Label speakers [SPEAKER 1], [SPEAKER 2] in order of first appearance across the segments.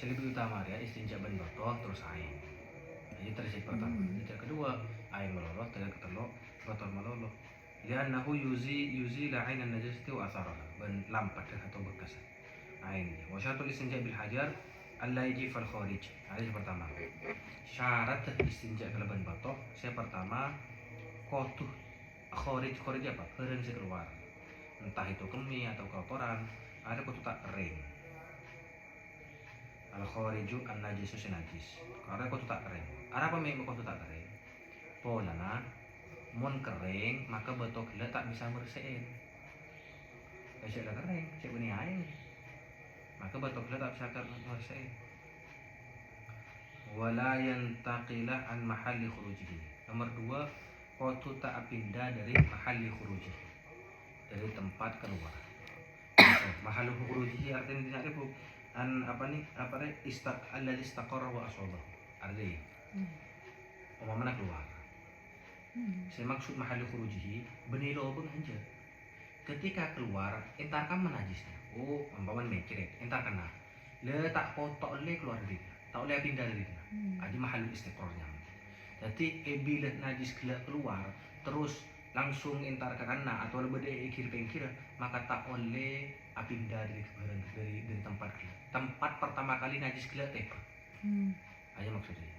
[SPEAKER 1] lebih utama ya istinja ban batoh terus air. Jadi terjadi pertama. Yang kedua air meloloh, terjadi ketelok batoh meloloh. Liannahu yuzi la'in an-najasati wa atharaha ban lampat atau bekas ain. Wa syaratul istinja bil hajar alla yajif al kharij. Ini pertama. Syarat istinja kalau ban batoh saya pertama kotuh kharij apa? Keren keluar. Entah itu kemih atau kotoran, ada kotoh tak kering. Al khariju an najisu najis. Karena kotoh tak kering. Ada apa memang kotoh tak kering? Polana mun kering maka betok gila tak bisa bersihin. Cek dah kering, cek benih air. Maka betok gila tak bisa bersihin. Wala yantaqila an mahalli khurujihi. Nomor 2, kotoh tak pindah dari mahalli khurujihi. Dari tempat keluar. Mahalli khurujihi artinya tidak ada an apa nih alladhi istaqarra wa asaba. Artinya umpamanya keluar. Saya maksud mahalli khurujihi benih lobeng aja. Ketika keluar entarkan menajisnya. Oh, umpamanya mencret, entar kena. Le tak potok le keluar dari dia. Tak boleh pindah dari dia. Aja mahalli istiqrarnya. Jadi bila najis keluar terus langsung entar ke kena atau lebih ikir pengkir maka tak oleh pindah dari tempat gila. Tempat pertama kali najis gila tepe. Aja maksudnya.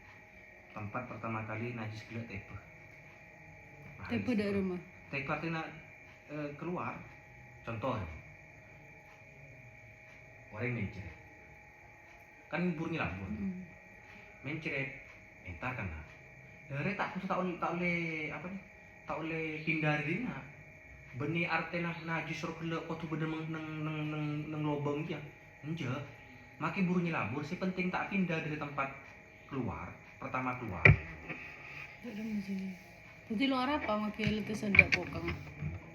[SPEAKER 1] Tempat pertama kali najis gila tepe.
[SPEAKER 2] Tepe dari rumah.
[SPEAKER 1] Tepe artinya keluar. Contoh. Orang mencret. Kan burnya labur. Mencret entar kena. Dari tak oleh apa nih? Tak oleh pindah dari dina. Benih artena najis rokle kau tu bener neng lobang dia. Enggak. Makin burunya labur sih penting tak pindah dari tempat keluar. Pertama keluar.
[SPEAKER 2] Jadi luar apa makin letus sendak pokang?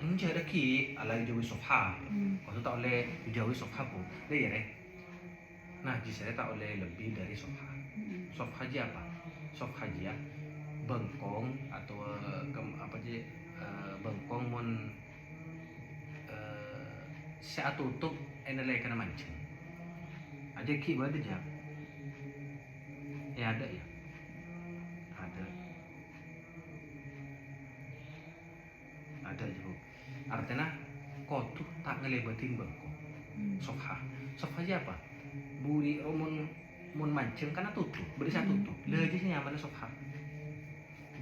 [SPEAKER 1] Enggak ada ki alai jawi sofha. Kau tu tak oleh jawi sofha pun. Dia ya deh. Najis saya tak oleh lebih dari sofha. Sofha haji apa? Sofha haji ya. Bengkong atau apa aja bengkong mun saya tutup enelai kena mancing aja ki ada jam ya ada ya ada juga artinya kau tuh tak ngelebatin bengkong sofha aja apa buri mun mancing karena tutup beri saya tutup lagi sih nyaman sofha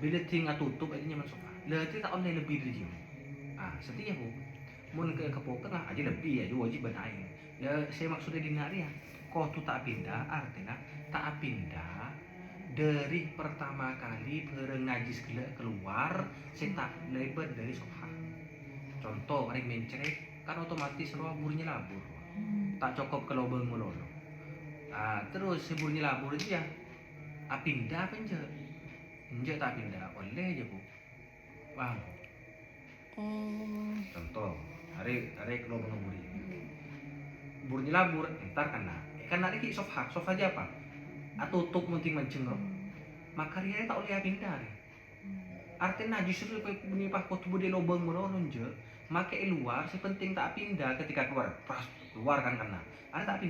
[SPEAKER 1] bila tinggal tutup aja nyaman sofha lagi tak oleh lebih dari jam setia bu mun ke kepokan lah aja lebih aja wajib benain ya saya maksudnya di hari ya kau tuh tak pindah artinya tak pindah dari pertama kali najis gila keluar saya tak lebar dari sofha. Contoh orang mencret kan otomatis roh burnya labur tak cukup ke lubang melolo terus si burnya labur itu ya pindah apa enggak tak pindah oleh aja bu bang contoh hari kalau buri burnya labur entar karena ini sofa aja apa tutup munting mancing roh maka dia tak boleh pindah artinya najis itu punya pas kau tubuh di lubang melorong je maka luar si penting tak pindah ketika keluar kan karena ada tak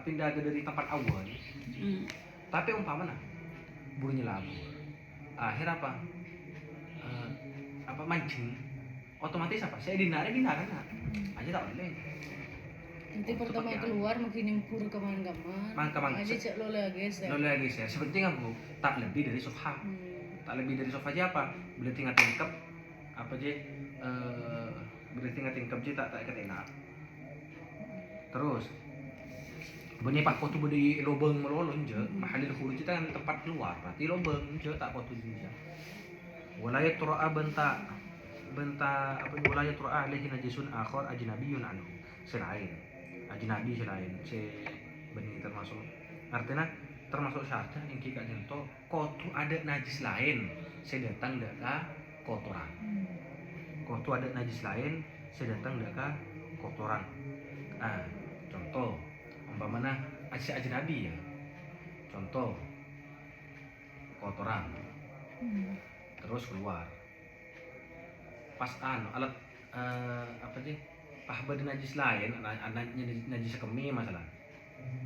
[SPEAKER 1] pindah dari tempat awal tapi umpamanya burnya labur akhir apa mancing otomatis apa saya dinari kan aja tak boleh
[SPEAKER 2] nanti pertama keluar makin impur kemana-mana aja cek lo lagi
[SPEAKER 1] saya sepenting aku tak lebih dari sofa tak lebih dari sofa aja apa boleh tinggal tingkap apa aja boleh tinggal tingkap aja tak enak terus bunyi pak foto di lubang melolong je mahalil khuruj kita kan tempat keluar berarti lubang je tak foto dia walayat turaa benta apa walayat turaa alaihi najisun akhar ajnabiyun anhu selain ajnabi selain si benih termasuk artinya termasuk syaratnya yang kita jento kotu ada najis lain saya datang daka kotoran kotu ada najis lain saya datang daka kotoran contoh umpamanya ajnabi ya contoh kotoran terus keluar pas alat apa sih pahbad najis lain najis kemih masalah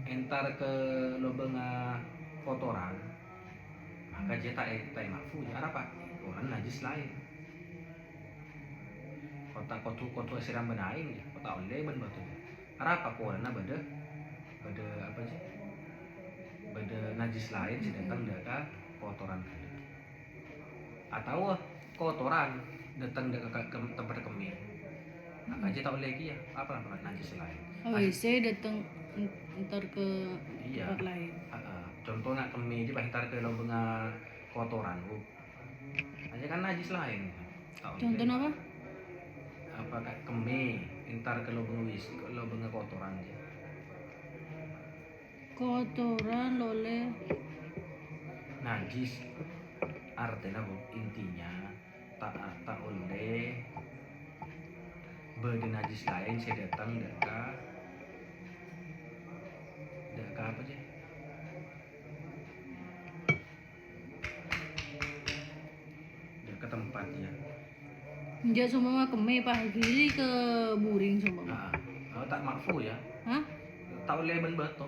[SPEAKER 1] entar ke lubang kotoran, maka dia tak mafu ya apa orang najis lain kota siram benaing ya kota oleh ben batu apa korana beda apa sih beda najis lain sedangkan deka kotoran atau kotoran datang ke tempat kemih maka dia tak boleh lagi ya apa najis lain
[SPEAKER 2] WC datang ntar ke
[SPEAKER 1] iya
[SPEAKER 2] tempat lain.
[SPEAKER 1] Contoh nak kemih dia entar ke lubang kotoran aja kan najis lain
[SPEAKER 2] Contoh apa?
[SPEAKER 1] Apa kayak kemih entar ke lubang kotoran aja
[SPEAKER 2] Kotoran lole
[SPEAKER 1] najis artinya intinya tak oleh najis lain saya datang deka apa sih ke tempatnya
[SPEAKER 2] enggak semua keme pagi ke buring semua.
[SPEAKER 1] Tak makfu ya
[SPEAKER 2] Hah?
[SPEAKER 1] tak oleh ben bato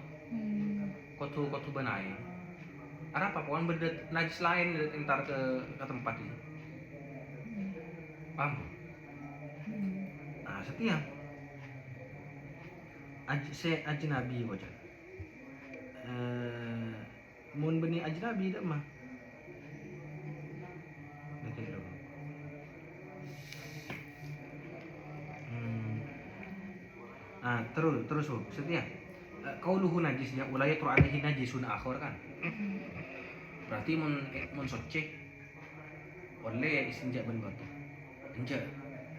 [SPEAKER 1] kotu benai apa pokoknya beda najis lain entar ke tempat ini paham setiap ajnabi kok mun beni ajnabi dak mah terus setia qauluhu najis ya wala yatru alaihi najisun akhar kan berarti mun socek oleh istinja ben batu enja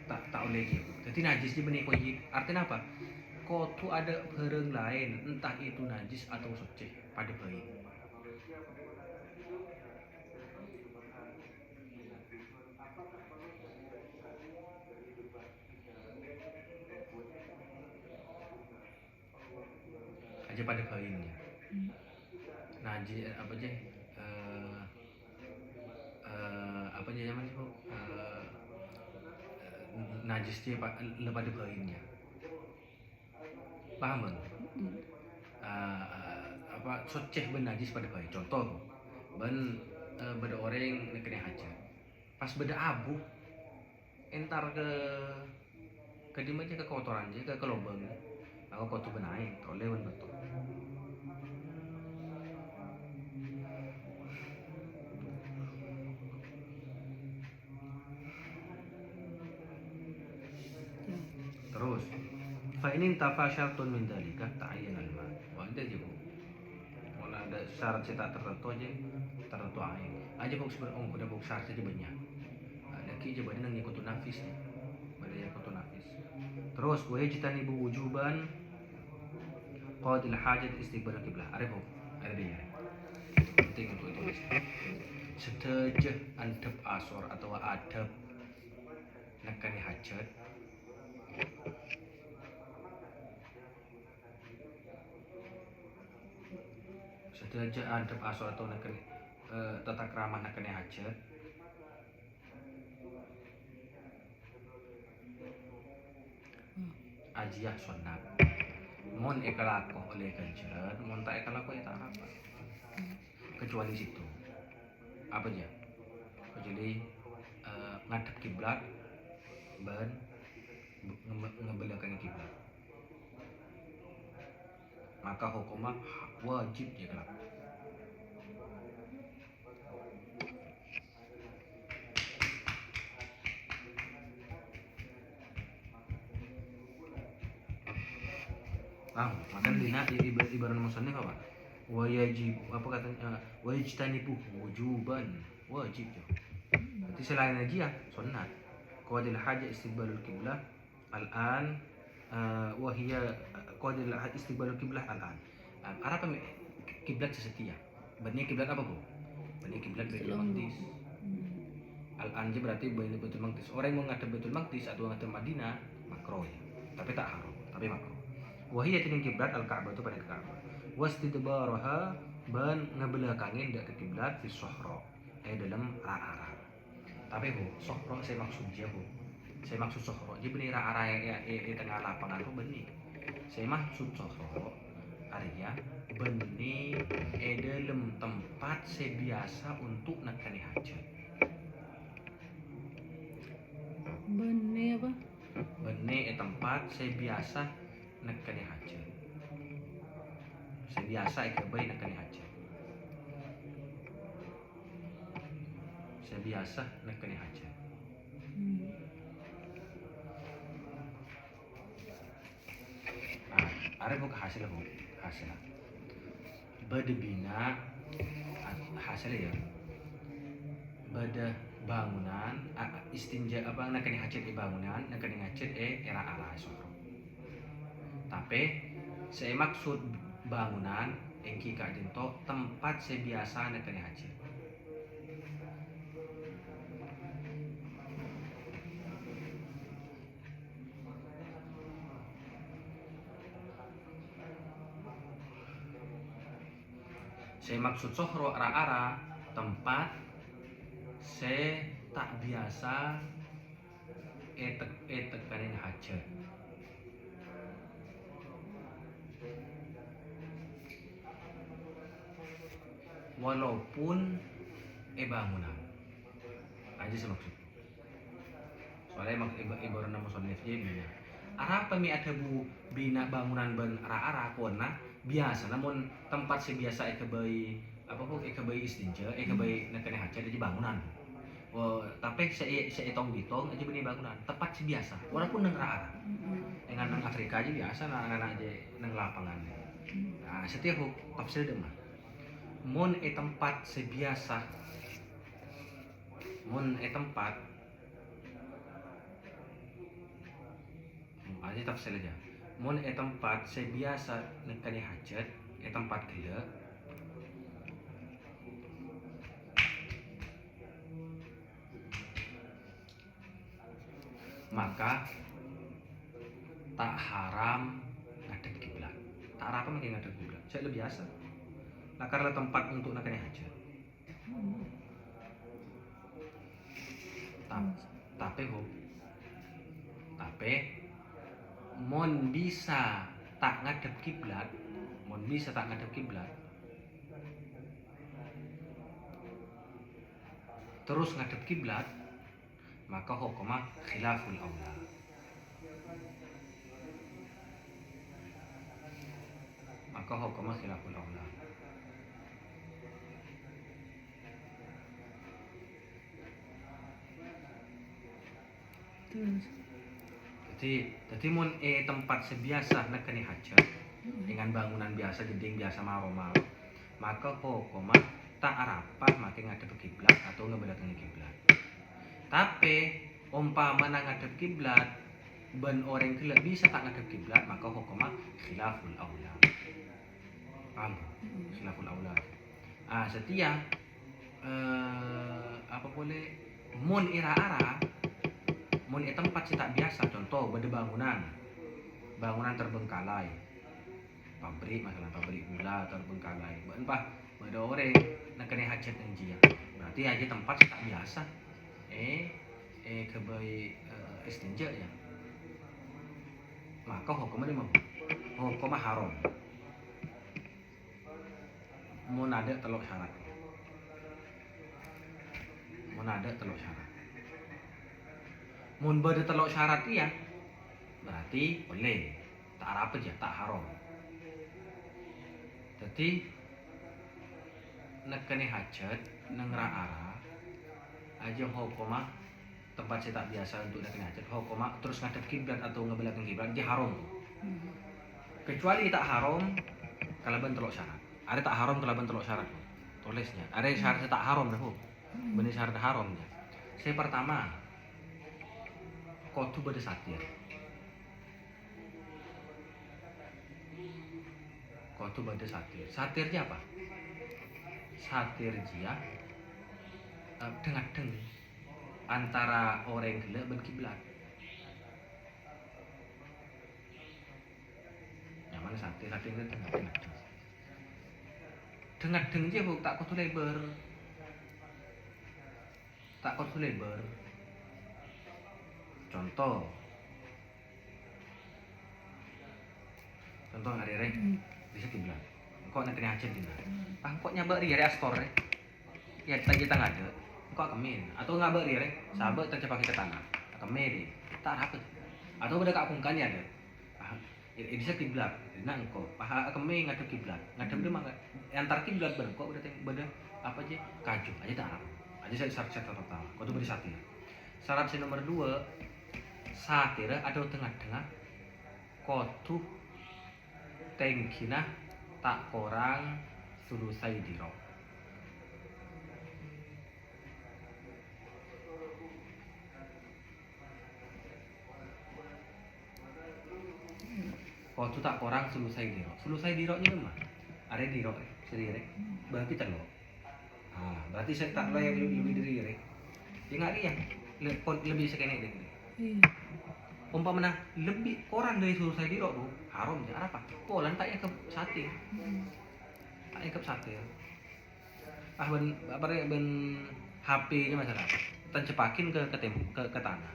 [SPEAKER 1] tak oleh gitu jadi najis di benih koyi artinya apa kotu ada barang lain entah itu najis atau socek pada bayi aja pada bayinya najis apa aja apa aja zaman itu najis dia pada bayinya paham kan? Apa soceh ben najis pada bayi contoh ben beda orang nekene aja pas beda abu entar ke dimana ke kotoran aja ke lubang aku kotu benai oleh ben betul terus fa ini tafa syartun min dalika ta'ayyan al-ma wa anda juga kalau ada syarat cetak tertentu aja kok sebenarnya udah kok syarat aja banyak lagi aja badan yang ikut nafis nih badan yang ikut nafis terus wa yajtanibu wujuban qadil hajat istiqbal qiblah arif ada dia penting untuk itu sedejah adab asor atau adab nekani hajat sedejah adab asor atau nekani tata krama nekani hajat ajiah sunnah mon ekalako oleh kanjat mon tak ekalako ya tak apa kecuali situ apa aja kecuali ngadep kiblat ban ngebelakang kiblat maka hukumnya wajib ya kelak makan dina ibarat musannif apa wajib apa katanya wajtanibu wujuban wajib ya berarti selain lagi ya sunnah qadil haja istiqbalul qiblah al-an wahia qadil istiqbalul qiblah al-an apa kiblat sesetia benih kiblat apa bu benih kiblat Baitul Maqdis al-an berarti Baitul Maqdis orang yang menghadap Baitul Maqdis atau menghadap Madinah makruh ya tapi tak haram tapi makruh wahia tining kiblat al-Ka'bah itu pada Ka'bah wastidbaraha ban ngebelakangin dak ke kiblat di sohro dalam arah tapi bu sohro saya maksudnya bu saya maksud sohro jadi benih arah yang di tengah lapangan itu benih saya maksud sohro artinya bene dalam tempat sebiasa untuk nekani hajat.
[SPEAKER 2] Bene apa?
[SPEAKER 1] Bene tempat sebiasa nekani hajat. Sebiasa bayi nekani hajat. Sebiasa nekani hajat. Ada bukan hasil. Bade bina hasil ya. Bade bangunan istinja apa nekani hajat bangunan nekani hajat era ala soro. Tapi saya maksud bangunan engki kak dinto tempat sebiasa nekani hajat. Saya maksud sohro ara-ara tempat se tak biasa tekanin hajat. Walaupun bangunan aja saya maksud. Soalnya ibarat nama soalnya bina. Ara apa mi ada bina bangunan ben ara-ara kona biasa namun tempat sebiasa bayi apa kok bayi istinja bayi nekane hajat di bangunan. Tapi saya hitung aja benih bangunan tempat sebiasa walaupun neng ara dengan neng Afrika aja biasa nang aja neng lapangan. Nah setiap tafsir demah mon tempat sebiasa mon tempat aja tafsir aja mon tempat sebiasa nekani hajat tempat gila maka tak haram ngadep kiblat. Tak haram apa ngadep kiblat. Saya lebih biasa. Nah karena tempat untuk nekani hajat. Tapi mon bisa tak ngadep kiblat, terus ngadep kiblat, maka hukumnya khilaful aula. Jadi mun tempat sebiasa nekani hajat dengan bangunan biasa gedeng biasa maroma, maka hukumnya tak arapat makin ngadep kiblat atau ngebelakangi kiblat. Tapi umpama ngadep kiblat ben orang kila bisa tak ngadep kiblat maka hukumnya khilaful aula. Paham? Khilaful aula. Setia apa boleh mun ira-ara mun tempat sih tak biasa contoh beda bangunan terbengkalai pabrik gula terbengkalai bah beda orang nak kena hajat yang jia berarti aja tempat sih tak biasa kebaik istinja ya maka hukumnya haram mun ada telok syarat mun beda telok syarat iya berarti boleh tak apa aja tak haram. Jadi nekani hajat nengra ara aja hukumah tempat saya tak biasa untuk nekani hajat hukumah terus ngadep kiblat atau ngebelakang kiblat dia haram. Kecuali tak haram kalau ben telok syarat. Ada tak haram kalau ben telok syarat. Tulisnya. Ada syarat tak haram dah. Benih syarat haramnya. Saya pertama kotu beda satir. Satirnya apa? Satir dia tengah-tengah antara orang gila dan kiblat. Yang mana satir itu tengah-tengah. Tengah-tengah dia tak kotu lebar. Contoh hari-hari bisa kiblat. kok nak kena hajat dina kok nyabak ri astor ya kita ngade kok kemin atau ngabak ri sahabat tercepak kita tanah kemin tak apa atau udah kakungkan ya ada ini bisa kiblat nah engkau paha kemin ngadep kiblat ngadep dia mah antar kiblat berkok udah apa aja kaju aja tak apa aja saya syarat pertama kau tuh beri satir syarat nomor 2 satir ada tengah-tengah kau tuh tengkina tak korang sulusai diro kau tuh tak korang sulusai diro nya mah ada diro sendiri berarti telur berarti saya tak layak lebih dari ya nggak yang lebih sekenek deh umpamanya lebih orang dari sulusai diro bu haram ya apa polan tak yang ke sate tak yang ke sate ben HP nya masalah tan cepakin ke tanah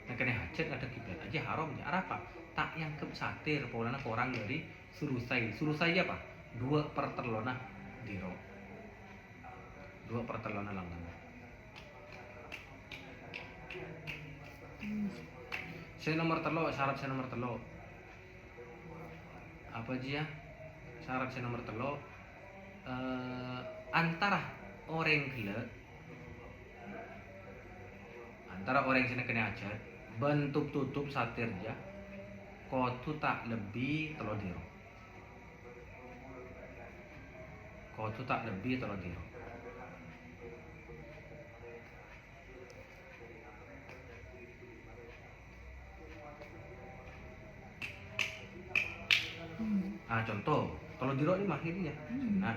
[SPEAKER 1] yang kena hajat ada kiblat aja haram ya apa tak yang ke satir polana orang dari sulusai apa 2/3 diro 2/3 langgan syarat saya nomor telo apa aja ya syarat saya nomor telo antara orang gila antara orang yang kena aja bentuk tutup satir ya kau tu tak lebih telo diro contoh kalau diro ini makin ya nah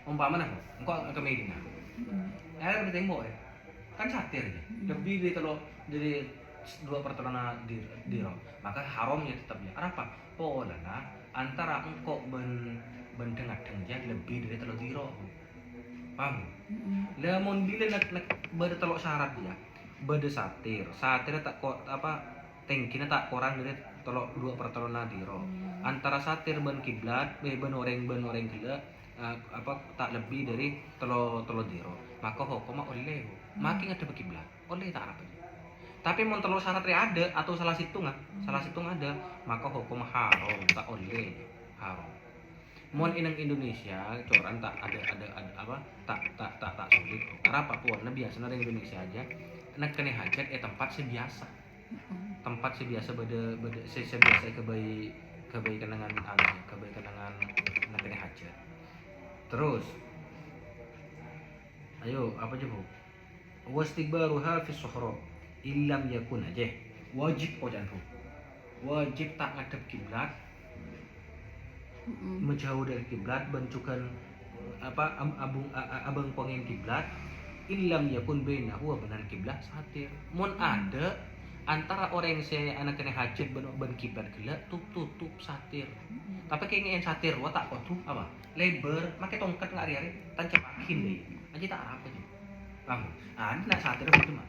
[SPEAKER 1] umpamanya engkau ke Medina ada tembok ya kan satir ya lebih dari telo dari 2/3 diro maka haramnya tetap ya apa polana antara engkau ben tengah-tengah lebih dari telo diro paham lemon bila nak beda telok syarat ya beda satir tak kok apa tengkina tak kurang dari telok 2/3 diro antara satir ben kiblat ben orang gila apa tak lebih dari telo diro maka hukum oleh makin ada kiblat oleh tak apa tapi mau telok syarat ada atau salah situng ada maka hukum haram tak oleh haram mon inang Indonesia coran tak ada apa tak sulit karena apa pun biasa nang Indonesia aja nak kena hajat tempat sebiasa beda sebiasa kebaik kenangan nak kena hajat terus ayo apa aja bu wastigbaruha fi suhra illam yakun aja wajib wajib tak ngadep kiblat menjauh dari kiblat bentukan apa abang pengen kiblat illam yakun bainahu wa bainal kiblat satir mun ada antara orang yang saya anak kena hajat ben kiblat gila tutup satir tapi kayaknya yang satir wa tak tuh apa lebar pakai tongkat nggak hari tan cepakin deh aja tak apa aja kamu nak satir apa cuma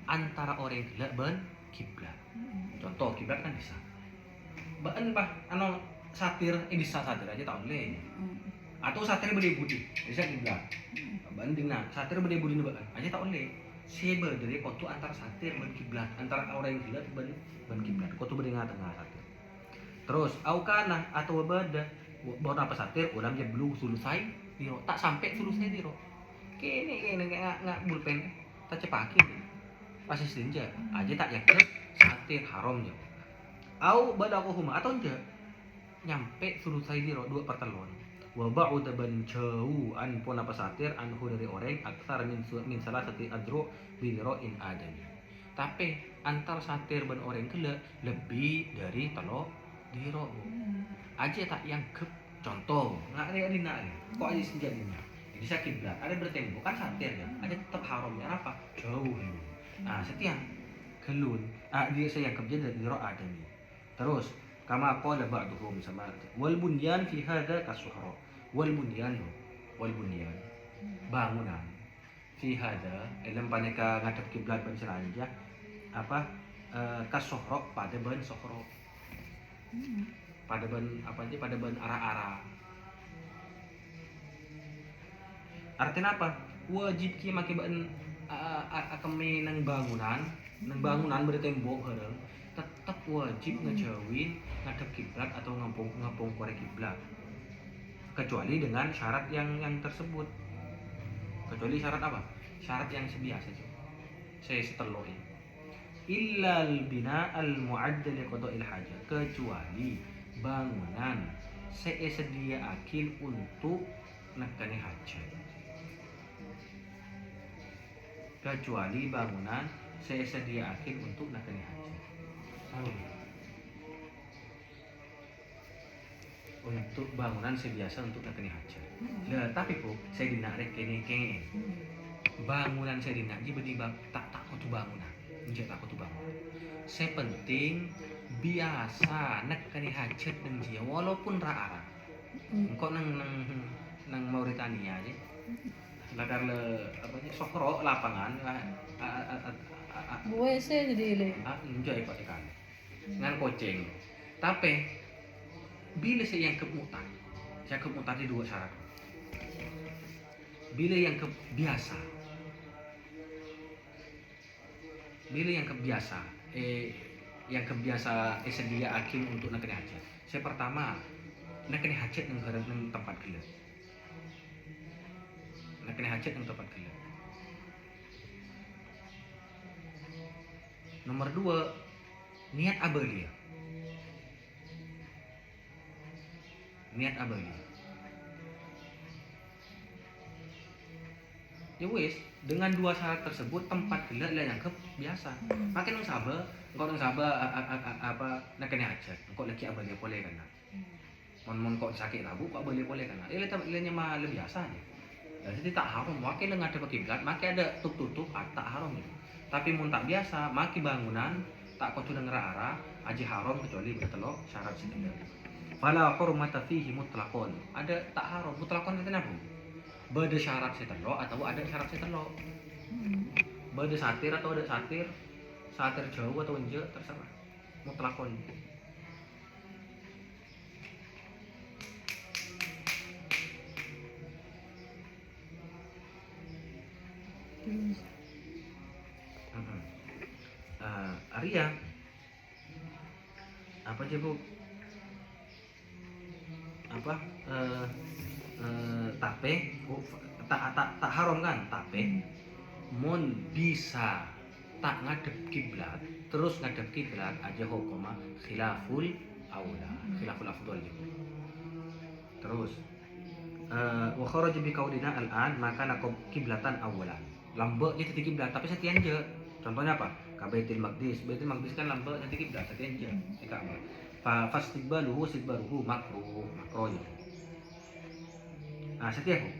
[SPEAKER 1] antara orang yang gila ben kiblat contoh kiblat kan bisa ben satir bisa satir aja tak boleh atau satir berde budi bisa kiblat banding satir berde budi bahkan aja tak boleh sebe dari kau tu antara satir ben kiblat antara orang yang gila ben kiblat kau tu berde tengah satir terus aukana atau beda baru apa satir ulam je belum selesai diro tak sampai selesai diro kene nggak bulpen tak cepakin pasti senja aja tak yakin satir haram je au beda aku huma atau enggak nyampe selesai diro 2/3 wa ba'uda ban jauh an pun apa satir anhu dari orang aksar min salah satu adro bidro in adami tapi antar satir ban orang gila lebih dari telo diro aja tak yang ke contoh nggak ada dina kok aja sejadinya jadi sakit belah ada bertembok kan satir ya ada tetap haramnya apa jauh setiap gelun dia saya yang kerja dari diro adami terus kama qala ba'duhum sama wal bunyan fi hadza kasuhra wal bunyan bangunan fi hadza dalam paneka ngadep kiblat ban selanja apa kasuhra pada ban sohro pada ban apa aja pada ban arah-arah Artinya apa? Wajib ki make baen akeme nang bangunan bertembok heureuh tetap wajib ngejauhin ngadep kiblat atau ngepung kore kiblat. Kecuali dengan syarat yang tersebut. Kecuali syarat apa? Syarat yang sebiasa aja. Saya seteloi. Illal bina al mu'adda li qada'il hajat. Kecuali bangunan saya sediaakin untuk nekani hajat. Kecuali bangunan saya sediaakin untuk nekani hajat. Untuk bangunan sebiasa untuk nekani hajat. Lah tapi kok saya dinarik kene bangunan saya dinaji berdibak tak kudu bangunan. Njek tak kudu bangunan. Saya penting biasa nekani hajat nang dia walaupun ra-ara. Engko nang Mauritania aja. Lagar le apa sih sokro lapangan
[SPEAKER 2] WC jadi le.
[SPEAKER 1] Njek kok ikan. Ngan kucing. Tapi bila saya yang kemutan di dua syarat. Bila yang kebiasa sedia akin untuk nekani hajat. Saya pertama nekani hajat nang tempat gelap. Nekani hajat nang tempat gelap. Nomor 2, niat abalia. Ya wis, dengan dua syarat tersebut tempat gelap lah yang biasa. Makin nang sabar, engko nang sabar apa nekani hajat. Engko lagi abalia boleh kan. Mon kok sakit labu kok boleh kan. Ilahnya mah lebih biasa aja. Jadi tak haram, makin ngadep kiblat, makin ada tutup tak haram itu. Tapi mun tak biasa, makin bangunan tak kudu nang arah aja haram kecuali bertelok syarat sedemikian. Fala hurmata fihi mutlaqon. Ada tak haram, mutlaqon itu apa? Beda syarat setelok atau ada syarat setelok. Beda satir atau ada satir jauh atau enje terserah. Mutlaqon. Arya apa aja bu? Apa tape tak haram kan tape mun bisa tak ngadep kiblat terus ngadep kiblat aja hukuma khilaful afdal juga. Terus wa kharaja bi qaulina al-an maka nakob kiblatan awalan lambek dia titik kiblat tapi setian je. Contohnya apa? Ka Baitul Maqdis kan lambek titik kiblat setian je di Ka'bah. Fa fastiqbaluhu makruh ya. Nah, setia kok.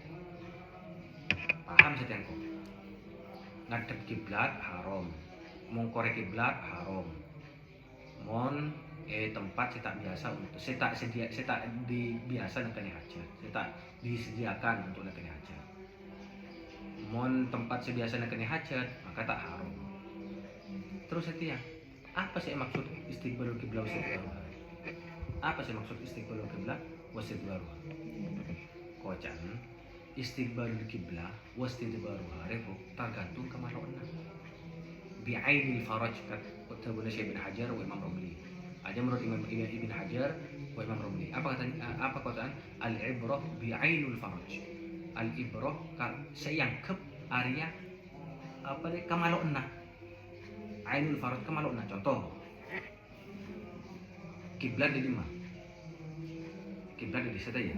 [SPEAKER 1] Paham setia kok. Ngadep kiblat haram. Mong korek kiblat haram. Mon tempat saya tak biasa untuk saya tak biasa nekani hajat. Saya tak disediakan untuk nekani hajat. Mon tempat saya biasa nekani hajat, maka tak haram. Terus setia. Apa sih maksud istiqbalul kiblat wasidbaruha? Apa sih maksud istiqbalul kiblat wasidbaruha? Kocan istiqbalul kiblat wasidbaruha repok tergantung kemalona. Bi'ainil faraj kata Syekh Ibn Hajar wa Imam Romli. Aja menurut Ibn Hajar wa Imam Romli. Apa kataan? Al-ibrah bi'ainul faraj. Al-ibrah sayangkep area apa deh kemalona. Ainul faraj kemalona. Contoh kiblat di lima. Kiblat di sana ya.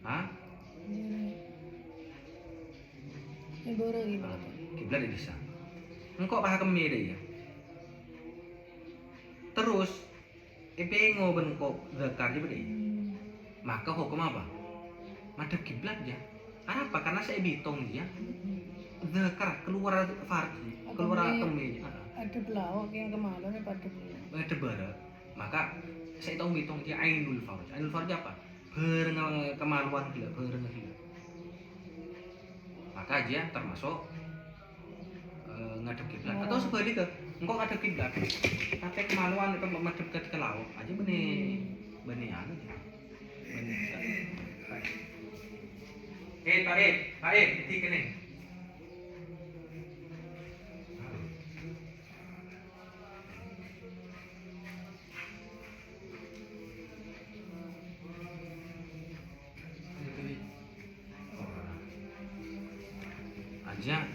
[SPEAKER 1] Hah? Kiblat di sana. Engkau paham kemi deh ya. Terus pengo bengkok zakar je berdeh. Maka hukum apa? Madhab kiblat ya. Apa? Karena saya bitung dia. Zakar keluar farji, keluar kemi.
[SPEAKER 2] Ada pelawak yang kemalon pada bulan.
[SPEAKER 1] Ada bara. Maka saya tahu bitung dia ainul farj. Ainul farj apa? Berengal kemaluan gila, berengal gila. Maka dia termasuk ngadep kiblat atau sebaliknya engkau ngadep kiblat tapi kemaluan itu madhep ke laut aja benih anu aja benih Pak Ed, ketik ni. Aja,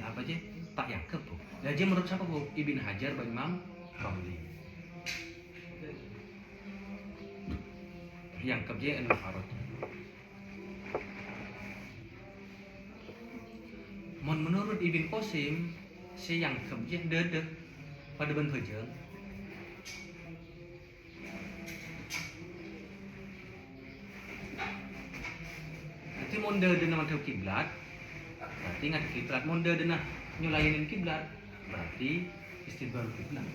[SPEAKER 1] apa aja? Tak Yakub bu. Aja menurut siapa bu? Ibn Hajar, Pak Imam Ramli. Yang kerja Al-Farad. Menurut Ibn Qasim, si yang kerja dedek pada ben kerja. Nanti monde dengan mantau kiblat, berarti nggak kiblat monde dengan nyulainin kiblat, berarti istidbar kiblat.